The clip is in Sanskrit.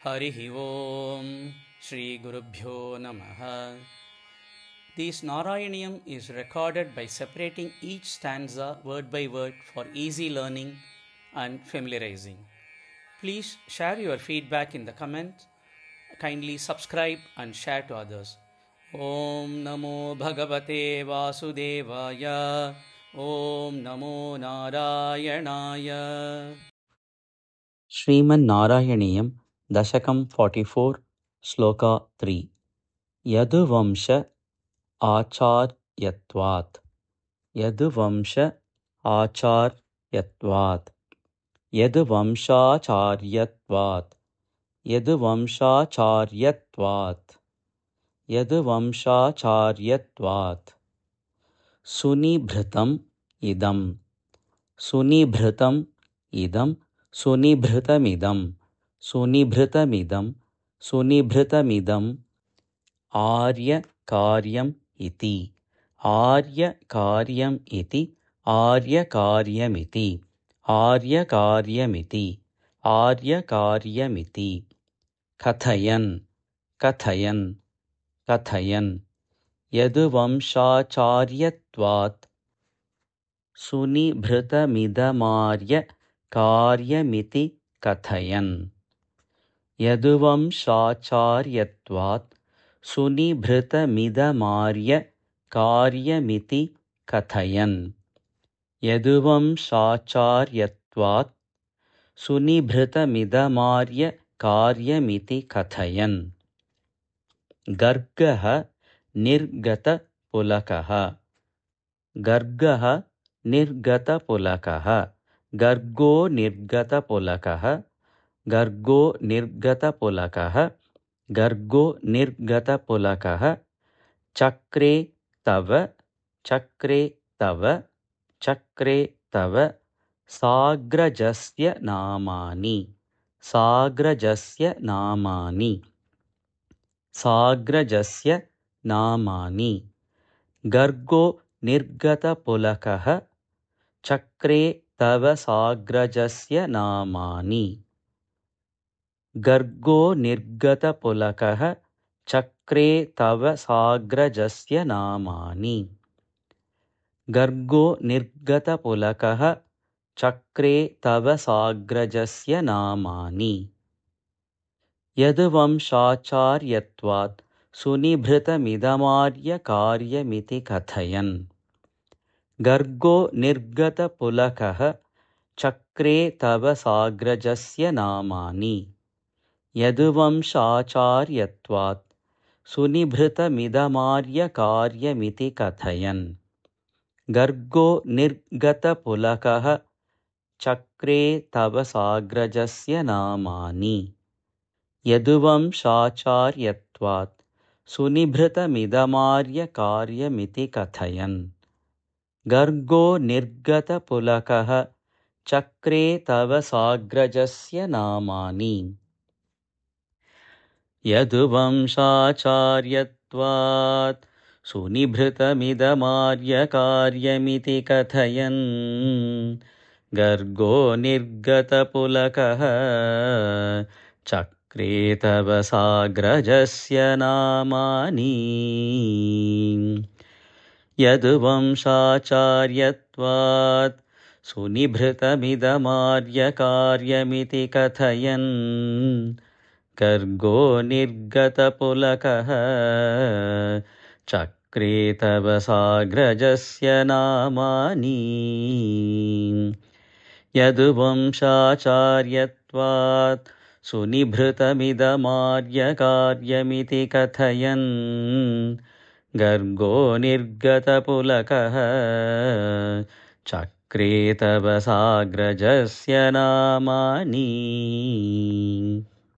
Harihi Om Shri Gurubhyo Namaha. This Narayaniyam is recorded by separating each stanza word by word for easy learning and familiarizing. Please share your feedback in the comments. Kindly subscribe and share to others. Om Namo Bhagavate Vasudevaya. Om Namo Narayanaya. Sriman Narayaniyam Dashakam 44 Sloka 3 Yaduvamsha Acharyatvat Yaduvamsha Acharyatvat Yaduvamshacharyatvat Yaduvamshacharyatvat Yaduvamshacharyatvat Sunibhritam idam Sunibhritam idam Sunibhritamidam Sunibhritamidam Sunibhritamidam Arya karyam iti Arya karyam iti Arya karyamiti Arya karyamiti Arya karyamiti Kathayan Kathayan Kathayan Yaduvamshacharyatvat Sunibhritamithamarya karyamiti Kathayan Yaduvamshacharyatvat Sunibhritamithamarya karyamiti Kathayan Yaduvamshacharyatvat Sunibhritamithamarya karyamiti Kathayan Gargaha Nirgata Pulakaha Gargaha Nirgata Pulakaha Gargo Nirgata Pulakaha Gargo Nirgata Pulakaha Gargo Nirgata Pulakaha Chakre Tava Chakre Tava Chakre Tava Sagrajasya Namani Sagrajasya Namani Sagrajasya Namani Gargo Nirgata Pulakaha Chakre Tava Sagrajasya Namani Gargo Nirgata Pulakaha Chakre Tava Sagrajasya Namani Gargo Nirgata Pulakaha Chakre Tava Sagrajasya Namani Yaduvamshacharyatvat Sunibhritamithamarya karyamiti Kathayan Gargo Nirgata Pulakaha Chakre Tava Sagrajasya Namani Yaduvamshacharyatvat Sunibhritamithamarya karyamiti Kathayan Gargo Nirgata Pulakaha Chakre Tava Sagrajasya Namani Yaduvamshacharyatvat Sunibhritamithamarya karyamiti Kathayan Gargo Nirgata Pulakaha Chakre Tava Sagrajasya Namani Yaduvamshacharyatvat Sunibhritamithamarya karyamiti Kathayan Gargo Nirgata Pulakaha Chakre Tava Sagrajasya Namani Yaduvamshacharyatvat Sunibhritamithamarya karyamiti Kathayan Gargo Nirgata Pulakaha Chakre Tava Sagrajasya Namani Yaduvamshacharyatvat Sunibhritamithamarya karyamiti Kathayan Gargo Nirgata Pulakaha Chakre Tava Sagrajasya Namani